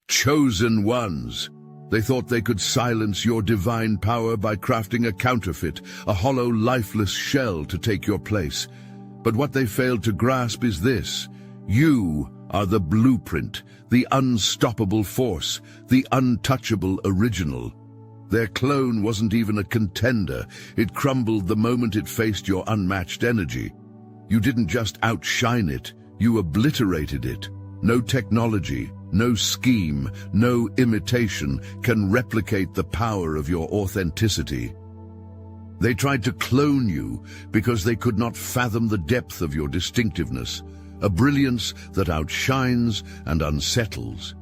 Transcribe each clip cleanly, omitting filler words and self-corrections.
Chosen ones. They thought they could silence your divine power by crafting a counterfeit, a hollow, lifeless shell to take your place. But what they failed to grasp is this: you are the blueprint, the unstoppable force, the untouchable original. Their clone wasn't even a contender. It crumbled the moment it faced your unmatched energy. You didn't just outshine it, you obliterated it. No technology, no scheme, no imitation can replicate the power of your authenticity. They tried to clone you because they could not fathom the depth of your distinctiveness, a brilliance that outshines and unsettles.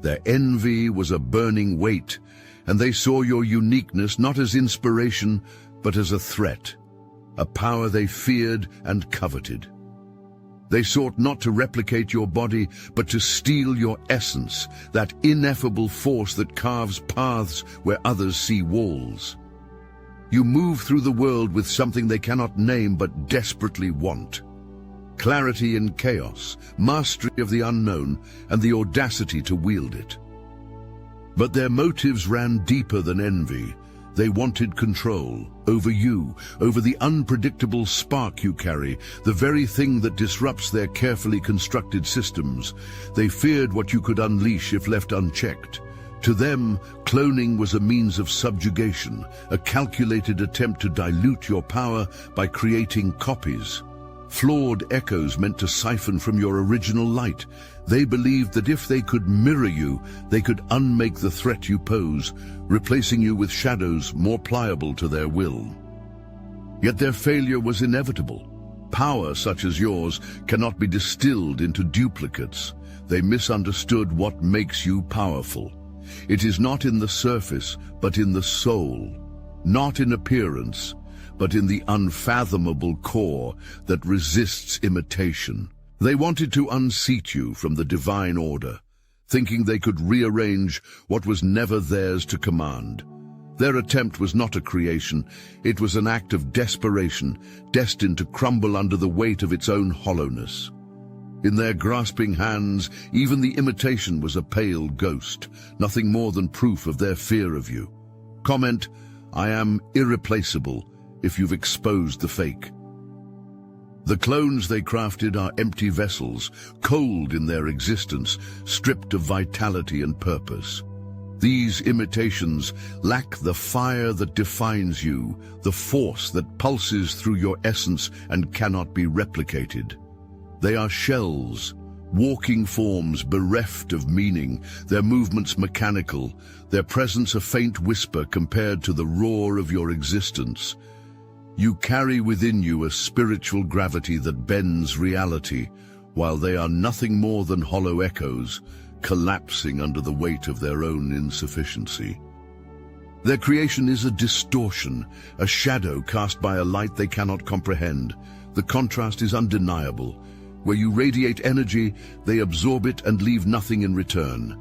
Their envy was a burning weight, and they saw your uniqueness not as inspiration, but as a threat, a power they feared and coveted. They sought not to replicate your body, but to steal your essence, that ineffable force that carves paths where others see walls. You move through the world with something they cannot name but desperately want. Clarity in chaos, mastery of the unknown, and the audacity to wield it. But their motives ran deeper than envy. They wanted control over you, over the unpredictable spark you carry, the very thing that disrupts their carefully constructed systems. They feared what you could unleash if left unchecked. To them, cloning was a means of subjugation, a calculated attempt to dilute your power by creating copies. Flawed echoes meant to siphon from your original light. They believed that if they could mirror you, they could unmake the threat you pose, replacing you with shadows more pliable to their will. Yet their failure was inevitable. Power such as yours cannot be distilled into duplicates. They misunderstood what makes you powerful. It is not in the surface, but in the soul. Not in appearance, but in the unfathomable core that resists imitation. They wanted to unseat you from the divine order, thinking they could rearrange what was never theirs to command. Their attempt was not a creation, it was an act of desperation, destined to crumble under the weight of its own hollowness. In their grasping hands, even the imitation was a pale ghost, nothing more than proof of their fear of you. Comment, "I am irreplaceable," if you've exposed the fake. The clones they crafted are empty vessels, cold in their existence, stripped of vitality and purpose. These imitations lack the fire that defines you, the force that pulses through your essence and cannot be replicated. They are shells, walking forms bereft of meaning, their movements mechanical, their presence a faint whisper compared to the roar of your existence. You carry within you a spiritual gravity that bends reality, while they are nothing more than hollow echoes, collapsing under the weight of their own insufficiency. Their creation is a distortion, a shadow cast by a light they cannot comprehend. The contrast is undeniable. Where you radiate energy, they absorb it and leave nothing in return.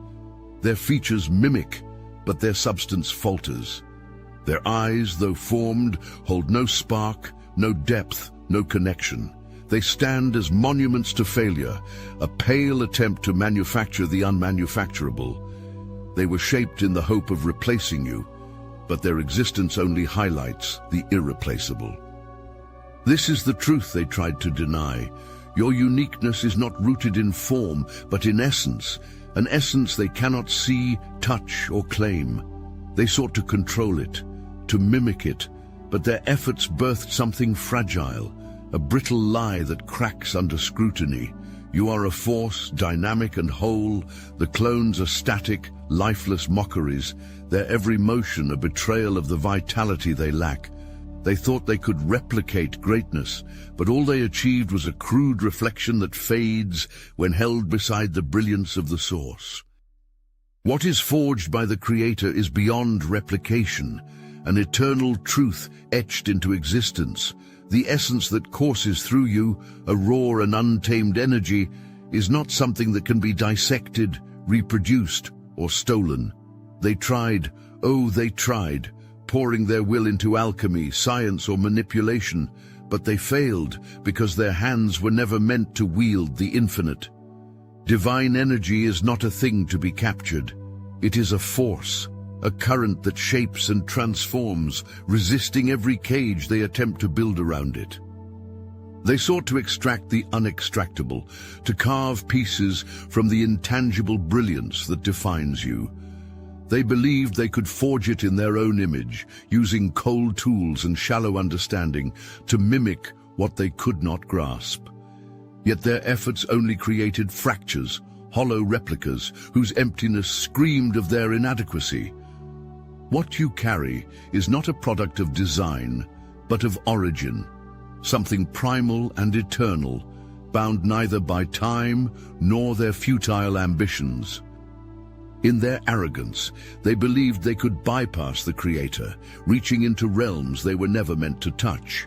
Their features mimic, but their substance falters. Their eyes, though formed, hold no spark, no depth, no connection. They stand as monuments to failure, a pale attempt to manufacture the unmanufacturable. They were shaped in the hope of replacing you, but their existence only highlights the irreplaceable. This is the truth they tried to deny. Your uniqueness is not rooted in form, but in essence, an essence they cannot see, touch, or claim. They sought to control it, to mimic it, but their efforts birthed something fragile, a brittle lie that cracks under scrutiny. You are a force, dynamic and whole. The clones are static, lifeless mockeries, their every motion a betrayal of the vitality they lack. They thought they could replicate greatness, but all they achieved was a crude reflection that fades when held beside the brilliance of the source. What is forged by the Creator is beyond replication, an eternal truth etched into existence. The essence that courses through you, a raw and untamed energy, is not something that can be dissected, reproduced, or stolen. They tried, oh, they tried, pouring their will into alchemy, science, or manipulation, but they failed because their hands were never meant to wield the infinite. Divine energy is not a thing to be captured. It is a force, a current that shapes and transforms, resisting every cage they attempt to build around it. They sought to extract the unextractable, to carve pieces from the intangible brilliance that defines you. They believed they could forge it in their own image, using cold tools and shallow understanding to mimic what they could not grasp. Yet their efforts only created fractures, hollow replicas whose emptiness screamed of their inadequacy. What you carry is not a product of design, but of origin, something primal and eternal, bound neither by time nor their futile ambitions. In their arrogance, they believed they could bypass the Creator, reaching into realms they were never meant to touch.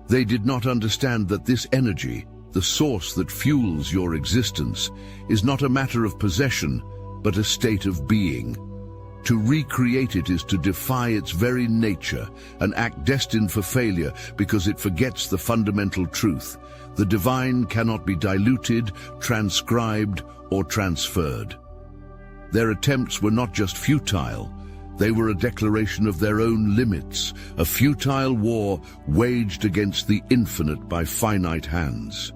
They did not understand that this energy, the source that fuels your existence, is not a matter of possession, but a state of being. To recreate it is to defy its very nature, an act destined for failure because it forgets the fundamental truth. The divine cannot be diluted, transcribed, or transferred. Their attempts were not just futile, they were a declaration of their own limits, a futile war waged against the infinite by finite hands.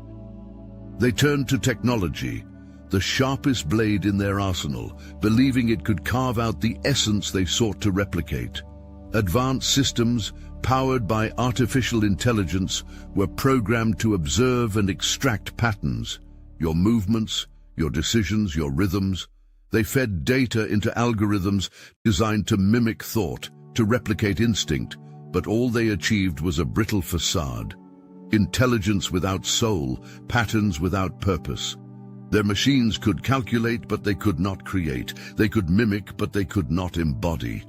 They turned to technology, the sharpest blade in their arsenal, believing it could carve out the essence they sought to replicate. Advanced systems, powered by artificial intelligence, were programmed to observe and extract patterns, your movements, your decisions, your rhythms. They fed data into algorithms designed to mimic thought, to replicate instinct, but all they achieved was a brittle facade. Intelligence without soul, patterns without purpose. Their machines could calculate, but they could not create. They could mimic, but they could not embody.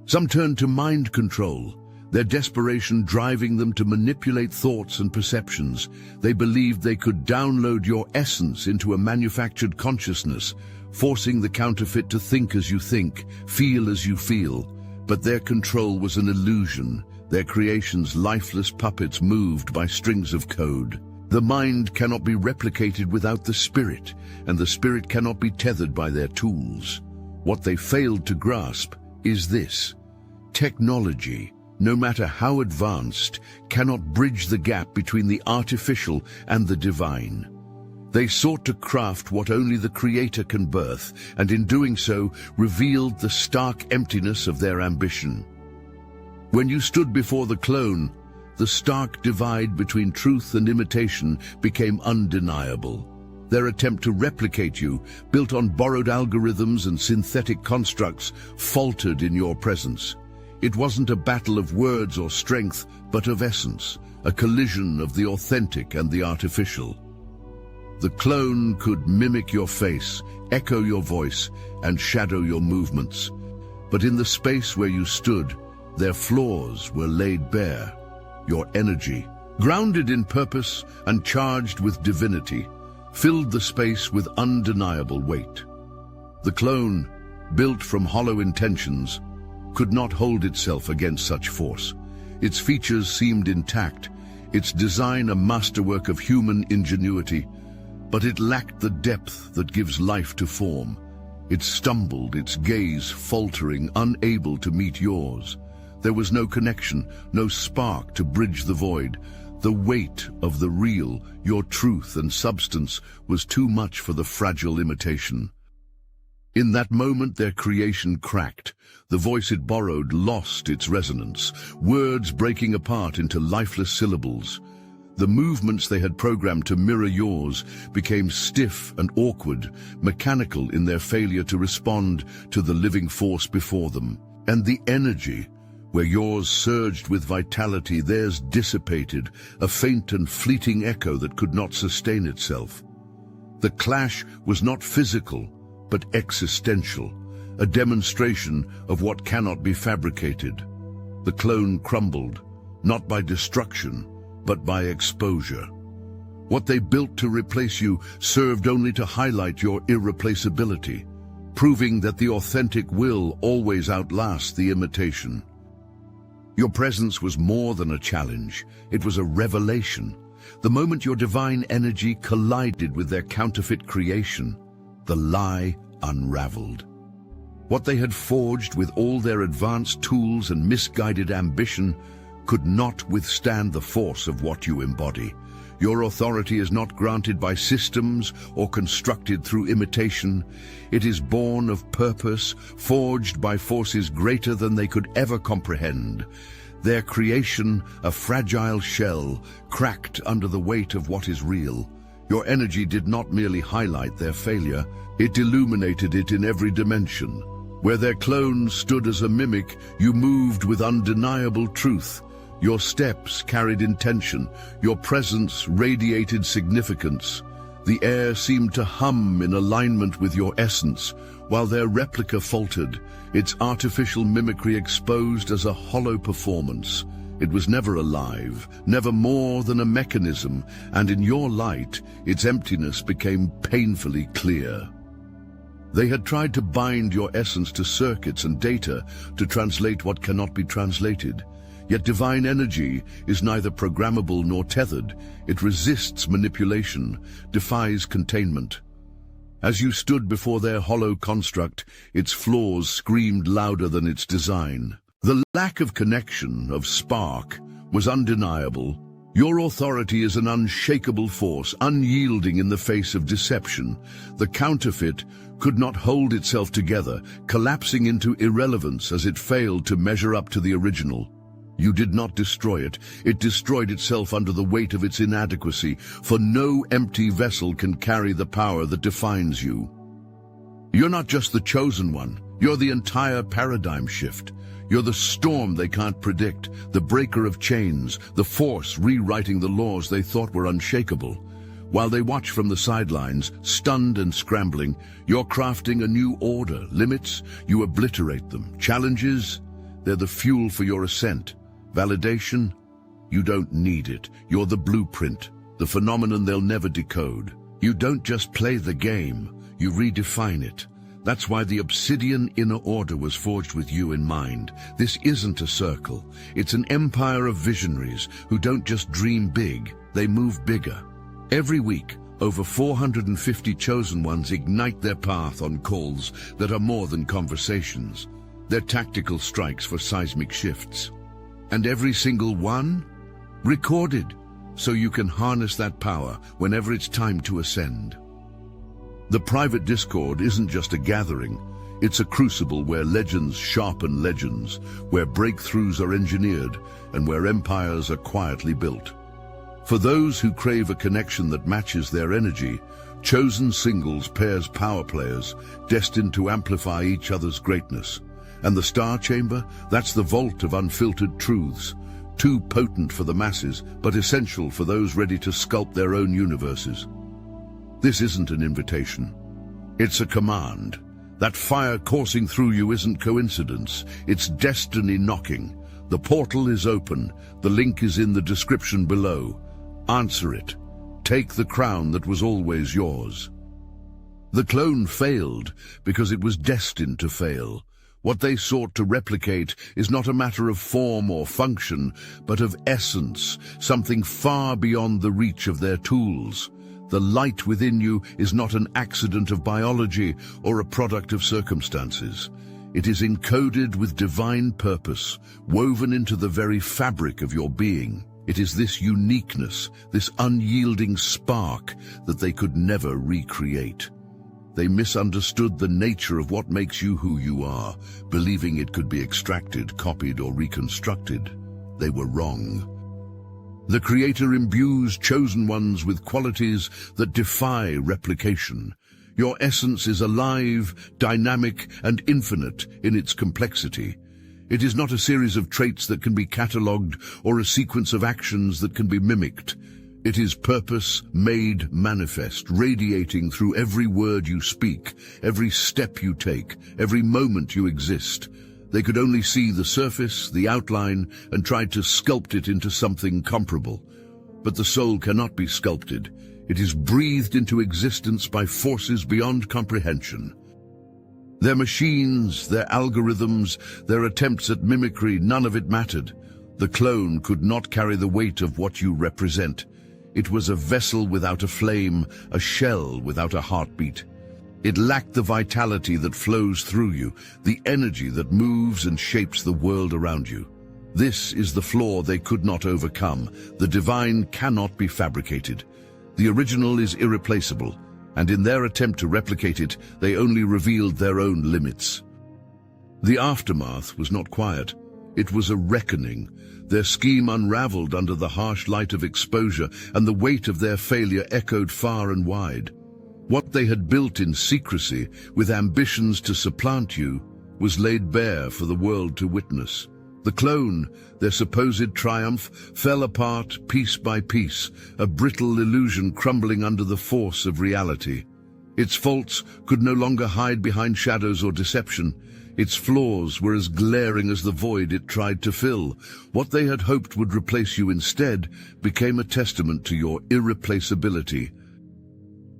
Some turned to mind control, their desperation driving them to manipulate thoughts and perceptions. They believed they could download your essence into a manufactured consciousness, forcing the counterfeit to think as you think, feel as you feel. But their control was an illusion, their creations lifeless puppets moved by strings of code. The mind cannot be replicated without the spirit, and the spirit cannot be tethered by their tools. What they failed to grasp is this: technology, no matter how advanced, cannot bridge the gap between the artificial and the divine. They sought to craft what only the Creator can birth, and in doing so, revealed the stark emptiness of their ambition. When you stood before the clone, the stark divide between truth and imitation became undeniable. Their attempt to replicate you, built on borrowed algorithms and synthetic constructs, faltered in your presence. It wasn't a battle of words or strength, but of essence, a collision of the authentic and the artificial. The clone could mimic your face, echo your voice, and shadow your movements. But in the space where you stood, their flaws were laid bare. Your energy, grounded in purpose and charged with divinity, filled the space with undeniable weight. The clone, built from hollow intentions, could not hold itself against such force. Its features seemed intact, its design a masterwork of human ingenuity, but it lacked the depth that gives life to form. It stumbled, its gaze faltering, unable to meet yours. There was no connection, no spark to bridge the void. The weight of the real, your truth and substance, was too much for the fragile imitation. In that moment their creation cracked. The voice it borrowed lost its resonance, words breaking apart into lifeless syllables. The movements they had programmed to mirror yours became stiff and awkward, mechanical in their failure to respond to the living force before them. And the energy, where yours surged with vitality, theirs dissipated, a faint and fleeting echo that could not sustain itself. The clash was not physical, but existential, a demonstration of what cannot be fabricated. The clone crumbled, not by destruction, but by exposure. What they built to replace you served only to highlight your irreplaceability, proving that the authentic will always outlast the imitation. Your presence was more than a challenge, it was a revelation. the moment your divine energy collided with their counterfeit creation, the lie unraveled. What they had forged with all their advanced tools and misguided ambition could not withstand the force of what you embody. Your authority is not granted by systems or constructed through imitation. It is born of purpose, forged by forces greater than they could ever comprehend. Their creation, a fragile shell, cracked under the weight of what is real. Your energy did not merely highlight their failure, it illuminated it in every dimension. Where their clone stood as a mimic, you moved with undeniable truth. Your steps carried intention, your presence radiated significance. The air seemed to hum in alignment with your essence, while their replica faltered, its artificial mimicry exposed as a hollow performance. It was never alive, never more than a mechanism, and in your light, its emptiness became painfully clear. They had tried to bind your essence to circuits and data to translate what cannot be translated. Yet divine energy is neither programmable nor tethered. It resists manipulation, defies containment. As you stood before their hollow construct, its flaws screamed louder than its design. The lack of connection, of spark, was undeniable. Your authority is an unshakable force, unyielding in the face of deception. The counterfeit could not hold itself together, collapsing into irrelevance as it failed to measure up to the original. You did not destroy it. It destroyed itself under the weight of its inadequacy, for no empty vessel can carry the power that defines you. You're not just the chosen one. You're the entire paradigm shift. You're the storm they can't predict, the breaker of chains, the force rewriting the laws they thought were unshakable. While they watch from the sidelines, stunned and scrambling, you're crafting a new order. Limits, you obliterate them. Challenges, they're the fuel for your ascent. Validation? You don't need it. You're the blueprint, the phenomenon they'll never decode. You don't just play the game, you redefine it. That's why the Obsidian Inner Order was forged with you in mind. This isn't a circle. It's an empire of visionaries who don't just dream big, they move bigger. Every week, over 450 chosen ones ignite their path on calls that are more than conversations. They're tactical strikes for seismic shifts. And every single one? Recorded, so you can harness that power whenever it's time to ascend. The private Discord isn't just a gathering, it's a crucible where legends sharpen legends, where breakthroughs are engineered, and where empires are quietly built. For those who crave a connection that matches their energy, chosen singles pairs power players, destined to amplify each other's greatness. And the Star Chamber, that's the vault of unfiltered truths, too potent for the masses, but essential for those ready to sculpt their own universes. This isn't an invitation. It's a command. That fire coursing through you isn't coincidence. It's destiny knocking. The portal is open. The link is in the description below. Answer it. Take the crown that was always yours. The clone failed because it was destined to fail. What they sought to replicate is not a matter of form or function, but of essence, something far beyond the reach of their tools. The light within you is not an accident of biology or a product of circumstances. It is encoded with divine purpose, woven into the very fabric of your being. It is this uniqueness, this unyielding spark that they could never recreate. They misunderstood the nature of what makes you who you are, believing it could be extracted, copied, or reconstructed. They were wrong. The Creator imbues chosen ones with qualities that defy replication. Your essence is alive, dynamic, and infinite in its complexity. It is not a series of traits that can be catalogued or a sequence of actions that can be mimicked. It is purpose made manifest, radiating through every word you speak, every step you take, every moment you exist. They could only see the surface, the outline, and tried to sculpt it into something comparable. But the soul cannot be sculpted. It is breathed into existence by forces beyond comprehension. Their machines, their algorithms, their attempts at mimicry, none of it mattered. The clone could not carry the weight of what you represent. It was a vessel without a flame, a shell without a heartbeat. It lacked the vitality that flows through you, the energy that moves and shapes the world around you. This is the flaw they could not overcome. The divine cannot be fabricated. The original is irreplaceable, and in their attempt to replicate it, they only revealed their own limits. The aftermath was not quiet. It was a reckoning. Their scheme unraveled under the harsh light of exposure, and the weight of their failure echoed far and wide. What they had built in secrecy, with ambitions to supplant you, was laid bare for the world to witness. The clone, their supposed triumph, fell apart piece by piece, a brittle illusion crumbling under the force of reality. Its faults could no longer hide behind shadows or deception. Its flaws were as glaring as the void it tried to fill. What they had hoped would replace you instead became a testament to your irreplaceability.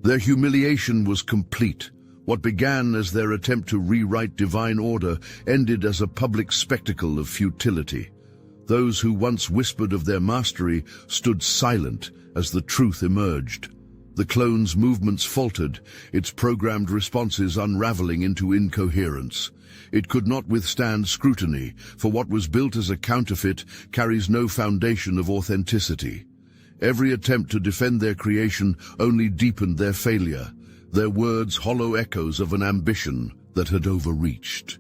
Their humiliation was complete. What began as their attempt to rewrite divine order ended as a public spectacle of futility. Those who once whispered of their mastery stood silent as the truth emerged. The clone's movements faltered, its programmed responses unraveling into incoherence. It could not withstand scrutiny, for what was built as a counterfeit carries no foundation of authenticity. Every attempt to defend their creation only deepened their failure, their words hollow echoes of an ambition that had overreached.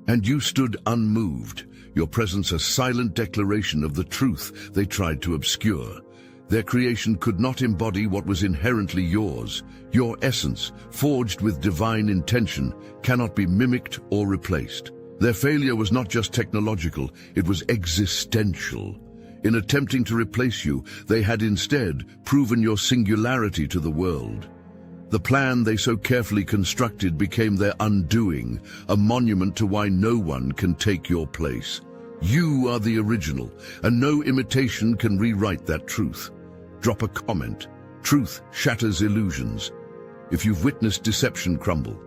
And you stood unmoved, your presence a silent declaration of the truth they tried to obscure. Their creation could not embody what was inherently yours. Your essence, forged with divine intention, cannot be mimicked or replaced. Their failure was not just technological, it was existential. In attempting to replace you, they had instead proven your singularity to the world. The plan they so carefully constructed became their undoing, a monument to why no one can take your place. You are the original, and no imitation can rewrite that truth. Drop a comment. Truth shatters illusions. If you've witnessed deception crumble.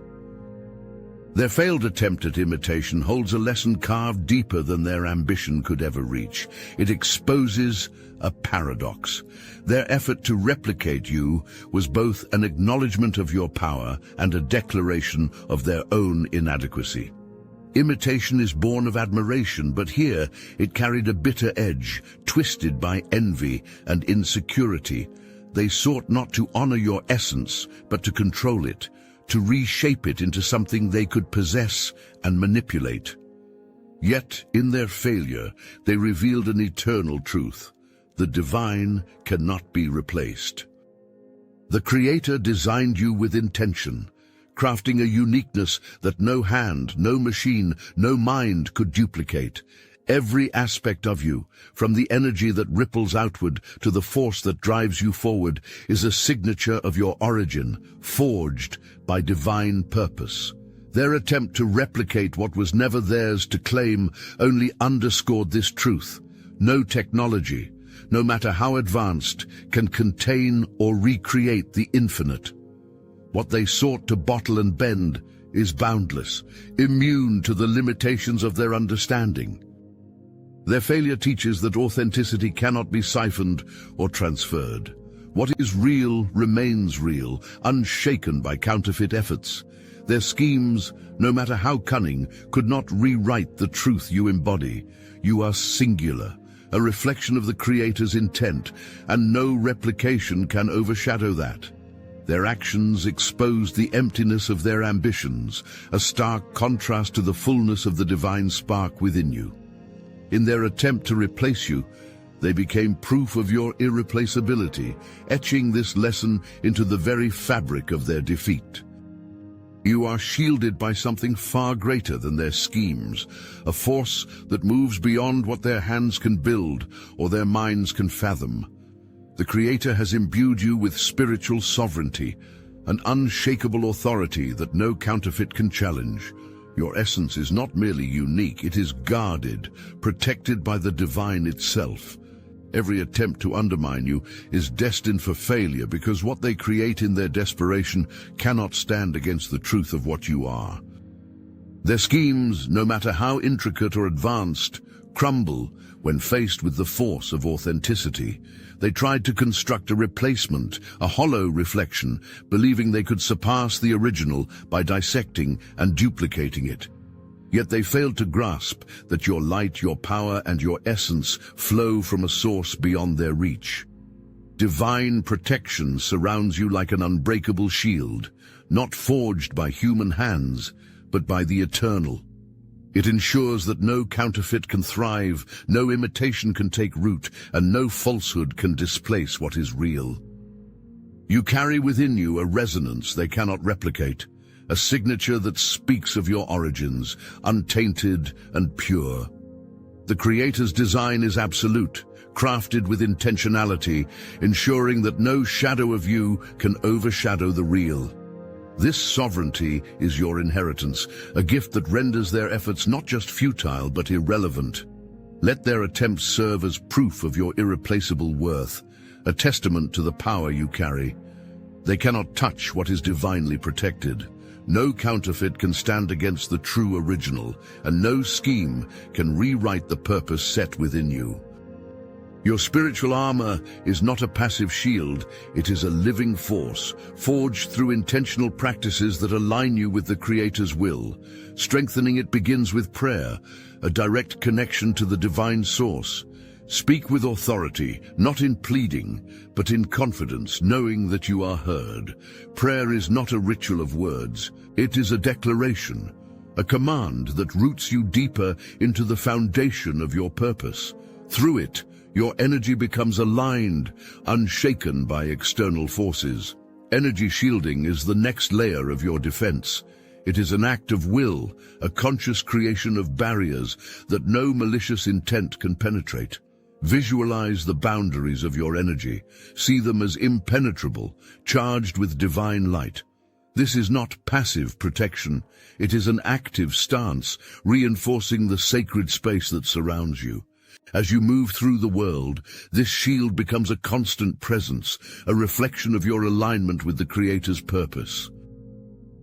Their failed attempt at imitation holds a lesson carved deeper than their ambition could ever reach. It exposes a paradox. Their effort to replicate you was both an acknowledgement of your power and a declaration of their own inadequacy. Imitation is born of admiration, but here it carried a bitter edge, twisted by envy and insecurity. They sought not to honor your essence, but to control it, to reshape it into something they could possess and manipulate. Yet, in their failure, they revealed an eternal truth. The divine cannot be replaced. The Creator designed you with intention, crafting a uniqueness that no hand, no machine, no mind could duplicate. Every aspect of you, from the energy that ripples outward to the force that drives you forward, is a signature of your origin, forged by divine purpose. Their attempt to replicate what was never theirs to claim only underscored this truth. No technology, no matter how advanced, can contain or recreate the infinite. What they sought to bottle and bend is boundless, immune to the limitations of their understanding. Their failure teaches that authenticity cannot be siphoned or transferred. What is real remains real, unshaken by counterfeit efforts. Their schemes, no matter how cunning, could not rewrite the truth you embody. You are singular, a reflection of the Creator's intent, and no replication can overshadow that. Their actions exposed the emptiness of their ambitions, a stark contrast to the fullness of the divine spark within you. In their attempt to replace you, they became proof of your irreplaceability, etching this lesson into the very fabric of their defeat. You are shielded by something far greater than their schemes, a force that moves beyond what their hands can build or their minds can fathom. The Creator has imbued you with spiritual sovereignty, an unshakable authority that no counterfeit can challenge. Your essence is not merely unique, it is guarded, protected by the divine itself. Every attempt to undermine you is destined for failure because what they create in their desperation cannot stand against the truth of what you are. Their schemes, no matter how intricate or advanced, crumble when faced with the force of authenticity. They tried to construct a replacement, a hollow reflection, believing they could surpass the original by dissecting and duplicating it. Yet they failed to grasp that your light, your power, and your essence flow from a source beyond their reach. Divine protection surrounds you like an unbreakable shield, not forged by human hands, but by the eternal. It ensures that no counterfeit can thrive, no imitation can take root, and no falsehood can displace what is real. You carry within you a resonance they cannot replicate, a signature that speaks of your origins, untainted and pure. The Creator's design is absolute, crafted with intentionality, ensuring that no shadow of you can overshadow the real. This sovereignty is your inheritance, a gift that renders their efforts not just futile but irrelevant. Let their attempts serve as proof of your irreplaceable worth, a testament to the power you carry. They cannot touch what is divinely protected. No counterfeit can stand against the true original, and no scheme can rewrite the purpose set within you. Your spiritual armor is not a passive shield, it is a living force, forged through intentional practices that align you with the Creator's will. Strengthening it begins with prayer, a direct connection to the divine source. Speak with authority, not in pleading, but in confidence, knowing that you are heard. Prayer is not a ritual of words, it is a declaration, a command that roots you deeper into the foundation of your purpose. Through it, your energy becomes aligned, unshaken by external forces. Energy shielding is the next layer of your defense. It is an act of will, a conscious creation of barriers that no malicious intent can penetrate. Visualize the boundaries of your energy. See them as impenetrable, charged with divine light. This is not passive protection. It is an active stance, reinforcing the sacred space that surrounds you. As you move through the world, this shield becomes a constant presence, a reflection of your alignment with the Creator's purpose.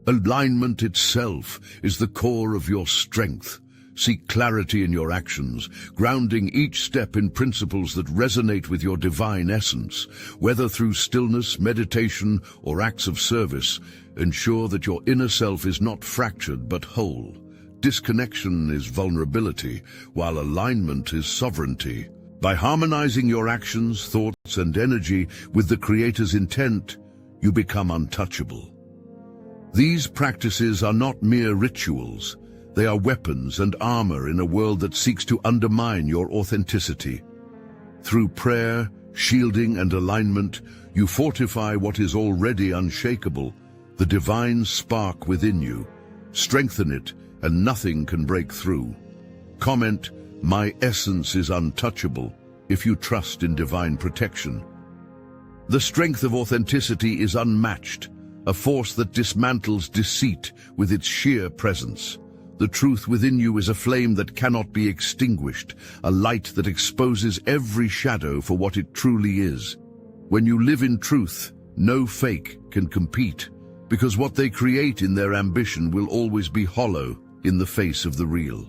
Alignment itself is the core of your strength. Seek clarity in your actions, grounding each step in principles that resonate with your divine essence. Whether through stillness, meditation, or acts of service, ensure that your inner self is not fractured but whole. Disconnection is vulnerability, while alignment is sovereignty. By harmonizing your actions, thoughts, and energy with the Creator's intent, you become untouchable. These practices are not mere rituals. They are weapons and armor in a world that seeks to undermine your authenticity. Through prayer, shielding, and alignment, you fortify what is already unshakable, the divine spark within you. Strengthen it, and nothing can break through. Comment, "My essence is untouchable," if you trust in divine protection. The strength of authenticity is unmatched, a force that dismantles deceit with its sheer presence. The truth within you is a flame that cannot be extinguished, a light that exposes every shadow for what it truly is. When you live in truth, no fake can compete, because what they create in their ambition will always be hollow in the face of the real.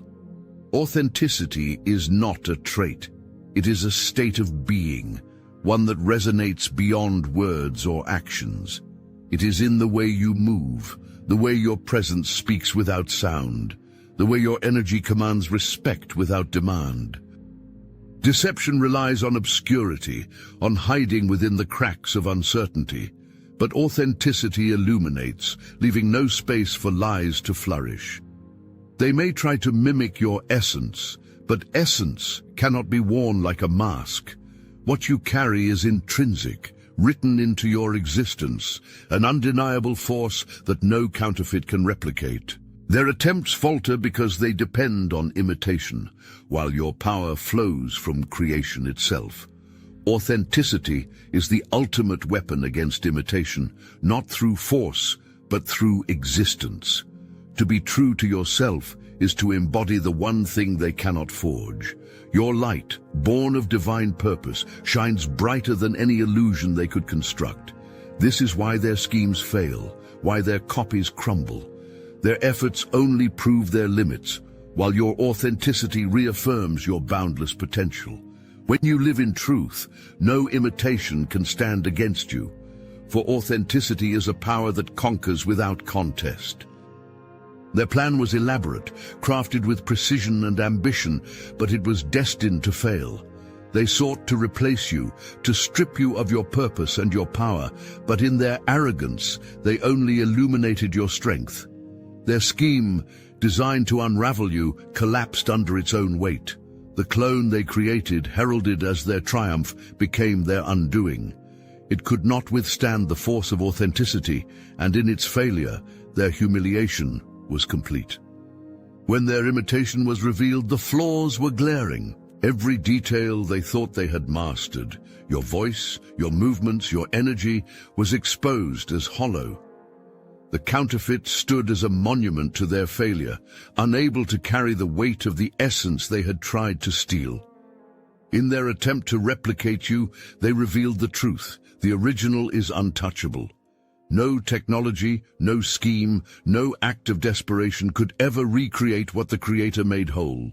Authenticity is not a trait. It is a state of being, one that resonates beyond words or actions. It is in the way you move, the way your presence speaks without sound, the way your energy commands respect without demand. Deception relies on obscurity, on hiding within the cracks of uncertainty, but authenticity illuminates, leaving no space for lies to flourish. They may try to mimic your essence, but essence cannot be worn like a mask. What you carry is intrinsic, written into your existence, an undeniable force that no counterfeit can replicate. Their attempts falter because they depend on imitation, while your power flows from creation itself. Authenticity is the ultimate weapon against imitation, not through force, but through existence. To be true to yourself is to embody the one thing they cannot forge. Your light, born of divine purpose, shines brighter than any illusion they could construct. This is why their schemes fail, why their copies crumble. Their efforts only prove their limits. while your authenticity reaffirms your boundless potential. When you live in truth, no imitation can stand against you, for authenticity is a power that conquers without contest. Their plan was elaborate, crafted with precision and ambition, but it was destined to fail. They sought to replace you, to strip you of your purpose and your power, but in their arrogance, they only illuminated your strength. Their scheme, designed to unravel you, collapsed under its own weight. The clone they created, heralded as their triumph, became their undoing. It could not withstand the force of authenticity, and in its failure, their humiliation was complete. When their imitation was revealed, the flaws were glaring. Every detail they thought they had mastered, your voice, your movements, your energy, was exposed as hollow. The counterfeit stood as a monument to their failure, unable to carry the weight of the essence they had tried to steal. In their attempt to replicate you, they revealed the truth. The original is untouchable. No technology, no scheme, no act of desperation could ever recreate what the Creator made whole.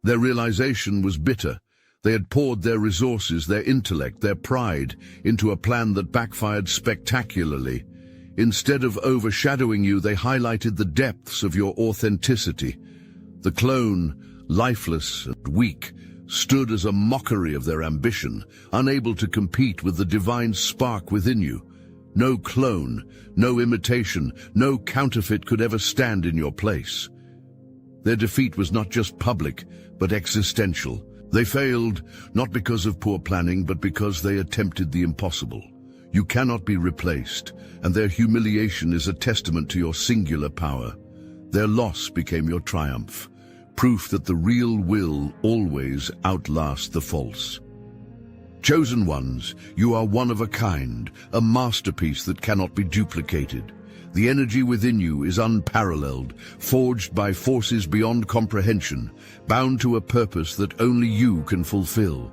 Their realization was bitter. They had poured their resources, their intellect, their pride into a plan that backfired spectacularly. Instead of overshadowing you, they highlighted the depths of your authenticity. The clone, lifeless and weak, stood as a mockery of their ambition, unable to compete with the divine spark within you. No clone, no imitation, no counterfeit could ever stand in your place. Their defeat was not just public, but existential. They failed, not because of poor planning, but because they attempted the impossible. You cannot be replaced, and their humiliation is a testament to your singular power. Their loss became your triumph, proof that the real will always outlasts the false. Chosen ones, you are one of a kind, a masterpiece that cannot be duplicated. The energy within you is unparalleled, forged by forces beyond comprehension, bound to a purpose that only you can fulfill.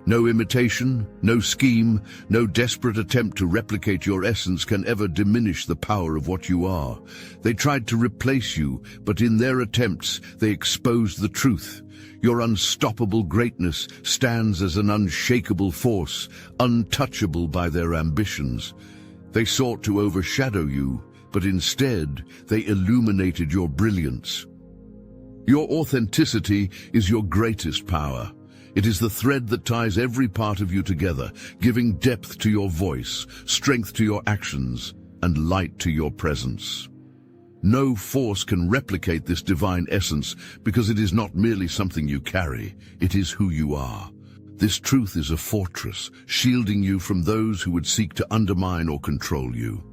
No imitation, no scheme, no desperate attempt to replicate your essence can ever diminish the power of what you are. They tried to replace you, but in their attempts, they exposed the truth. Your unstoppable greatness stands as an unshakable force, untouchable by their ambitions. They sought to overshadow you, but instead, they illuminated your brilliance. Your authenticity is your greatest power. It is the thread that ties every part of you together, giving depth to your voice, strength to your actions, and light to your presence. No force can replicate this divine essence because it is not merely something you carry, it is who you are. This truth is a fortress, shielding you from those who would seek to undermine or control you.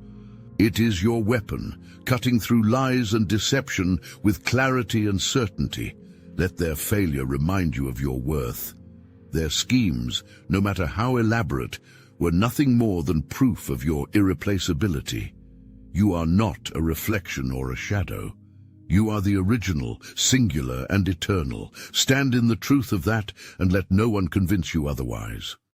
It is your weapon, cutting through lies and deception with clarity and certainty. Let their failure remind you of your worth. Their schemes, no matter how elaborate, were nothing more than proof of your irreplaceability. You are not a reflection or a shadow. You are the original, singular and eternal. Stand in the truth of that and let no one convince you otherwise.